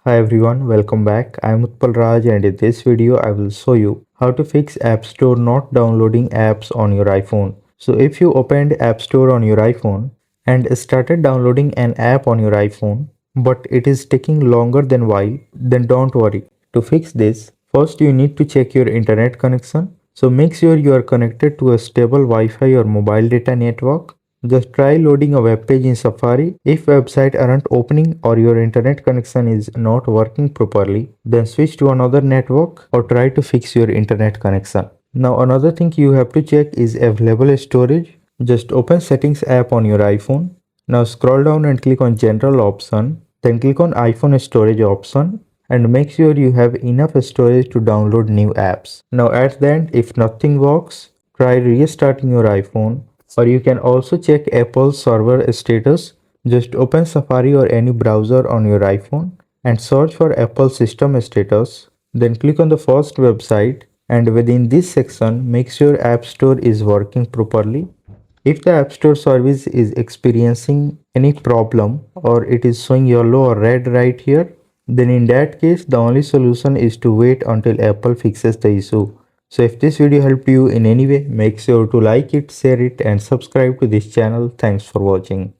Hi everyone, welcome back. I'm Utpal Raj and in this video I will show you how to fix App Store not downloading apps on your iPhone. So if you opened App Store on your iPhone and started downloading an app on your iPhone but it is taking longer than while, then don't worry. To fix this, first you need to check your internet connection. So make sure you are connected to a stable Wi-Fi or mobile data network. Just try loading a web page in Safari. If websites aren't opening or your internet connection is not working properly, then switch to another network or try to fix your internet connection. Now another thing you have to check is available storage. Just open Settings app on your iPhone. Now scroll down and click on General option. Then click on iPhone storage option and make sure you have enough storage to download new apps. Now at the end, if nothing works, try restarting your iPhone, or you can also check Apple's server status. Just open Safari or any browser on your iPhone and search for Apple system status. Then click on the first website and within this section make sure App Store is working properly. If the App Store service is experiencing any problem or it is showing yellow or red right here, then in that case the only solution is to wait until Apple fixes the issue. So if this video helped you in any way, make sure to like it, share it and subscribe to this channel. Thanks for watching.